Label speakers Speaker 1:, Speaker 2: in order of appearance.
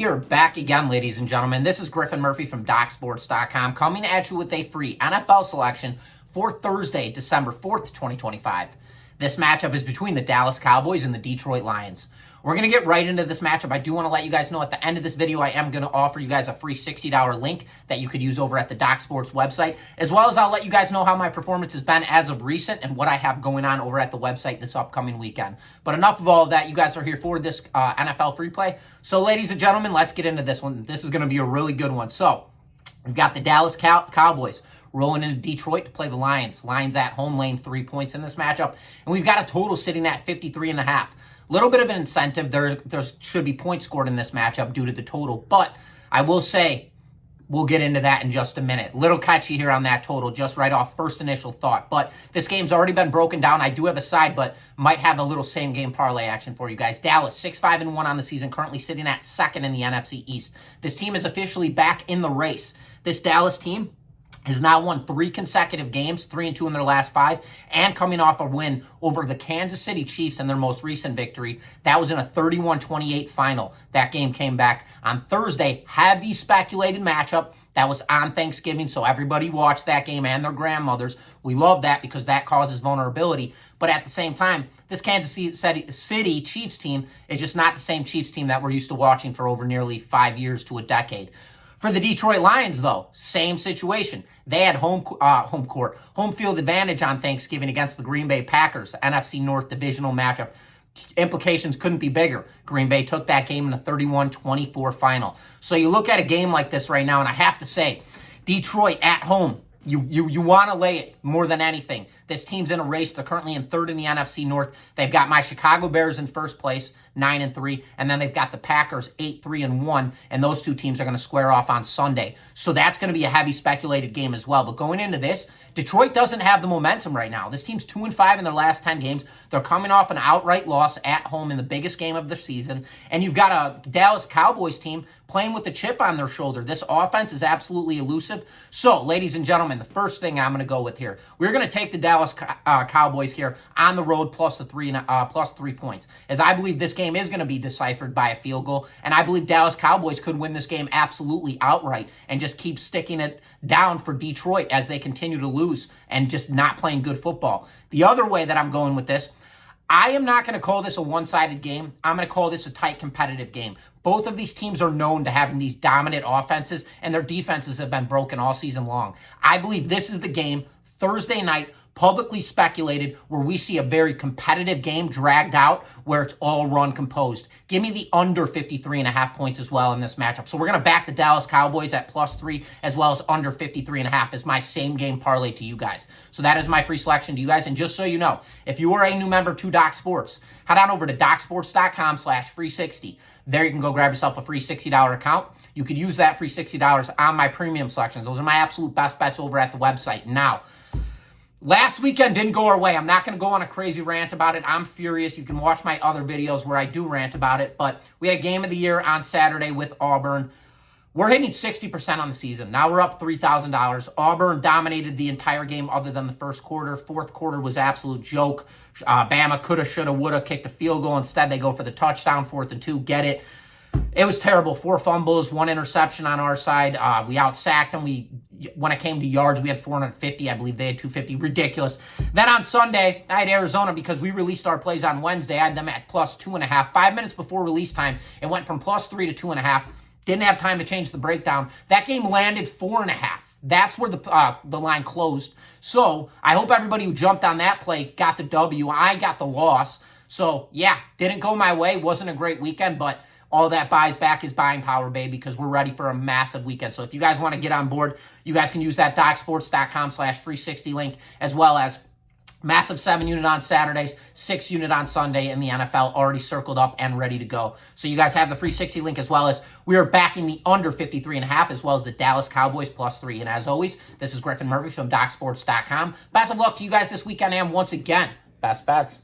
Speaker 1: We are back again, ladies and gentlemen. This is Griffin Murphy from DocSports.com coming at you with a free NFL selection for Thursday, December 4th, 2025. This matchup is between the Dallas Cowboys and the Detroit Lions. We're going to get right into this matchup. I do want to let you guys know at the end of this video, I am going to offer you guys a free $60 link that you could use over at the Doc Sports website, as well as I'll let you guys know how my performance has been as of recent and what I have going on over at the website this upcoming weekend. But enough of all of that. You guys are here for this NFL free play. So, ladies and gentlemen, let's get into this one. This is going to be a really good one. So, we've got the Dallas Cowboys rolling into Detroit to play the Lions. Lions at home laying 3 points in this matchup. And we've got a total sitting at 53.5. Little bit of an incentive. There should be points scored in this matchup due to the total. But I will say, we'll get into that in just a minute. Little catchy here on that total, just right off first initial thought. But this game's already been broken down. I do have a side, but might have a little same game parlay action for you guys. Dallas, 6-5-1 on the season, currently sitting at second in the NFC East. This team is officially back in the race. This Dallas team has now won 3 consecutive games, 3-2 in their last 5, and coming off a win over the Kansas City Chiefs in their most recent victory. That was in a 31-28 final. That game came back on Thursday. Heavy speculated matchup. That was on Thanksgiving, so everybody watched that game and their grandmothers. We love that because that causes vulnerability. But at the same time, this Kansas City Chiefs team is just not the same Chiefs team that we're used to watching for over nearly 5 years to a decade. For the Detroit Lions, though, same situation. They had home field advantage on Thanksgiving against the Green Bay Packers, NFC North divisional matchup. Implications couldn't be bigger. Green Bay took that game in a 31-24 final. So you look at a game like this right now, and I have to say, Detroit at home, you want to lay it more than anything. This team's in a race. They're currently in third in the NFC North. They've got my Chicago Bears in first place, 9-3, and then they've got the Packers 8-3-1, and those two teams are going to square off on Sunday. So that's going to be a heavy speculated game as well. But going into this, Detroit doesn't have the momentum right now. This team's 2-5 in their last 10 games. They're coming off an outright loss at home in the biggest game of the season, and you've got a Dallas Cowboys team playing with a chip on their shoulder. This offense is absolutely elusive. So, ladies and gentlemen, the first thing I'm going to go with here, we're going to take the Dallas Cowboys here on the road plus 3 points, as I believe this game is going to be deciphered by a field goal, and I believe Dallas Cowboys could win this game absolutely outright and just keep sticking it down for Detroit as they continue to lose and just not playing good football. The other way that I'm going with this, I am not going to call this a one-sided game. I'm going to call this a tight competitive game. Both of these teams are known to having these dominant offenses, and their defenses have been broken all season long. I believe this is the game, Thursday night, publicly speculated, where we see a very competitive game dragged out, where it's all run composed. Give me the under 53.5 points as well in this matchup. So we're going to back the Dallas Cowboys at +3, as well as under 53.5 as my same game parlay to you guys. So that is my free selection to you guys. And just so you know, if you are a new member to Doc Sports, head on over to docsports.com/free60. There you can go grab yourself a free $60 account. You could use that free $60 on my premium selections. Those are my absolute best bets over at the website. Now, last weekend didn't go our way. I'm not going to go on a crazy rant about it. I'm furious. You can watch my other videos where I do rant about it. But we had a game of the year on Saturday with Auburn. We're hitting 60% on the season. Now we're up $3,000. Auburn dominated the entire game other than the first quarter. Fourth quarter was absolute joke. Bama coulda, shoulda, woulda kicked a field goal. Instead, they go for the touchdown, 4th and 2. Get it. It was terrible. 4 fumbles, 1 interception on our side. We out-sacked them. When it came to yards, we had 450. I believe they had 250. Ridiculous. Then on Sunday, I had Arizona because we released our plays on Wednesday. I had them at +2.5. 5 minutes before release time, it went from +3 to 2.5. Didn't have time to change the breakdown. That game landed 4.5. That's where the line closed. So I hope everybody who jumped on that play got the W. I got the loss. So yeah, didn't go my way. Wasn't a great weekend, but all that buys back is buying power, baby, because we're ready for a massive weekend. So if you guys want to get on board, you guys can use that docsports.com/free60 link, as well as massive 7-unit on Saturdays, 6-unit on Sunday in the NFL, already circled up and ready to go. So you guys have the free 60 link, as well as we are backing the under 53.5, as well as the Dallas Cowboys +3. And as always, this is Griffin Murphy from DocSports.com. Best of luck to you guys this weekend, and once again, best bets.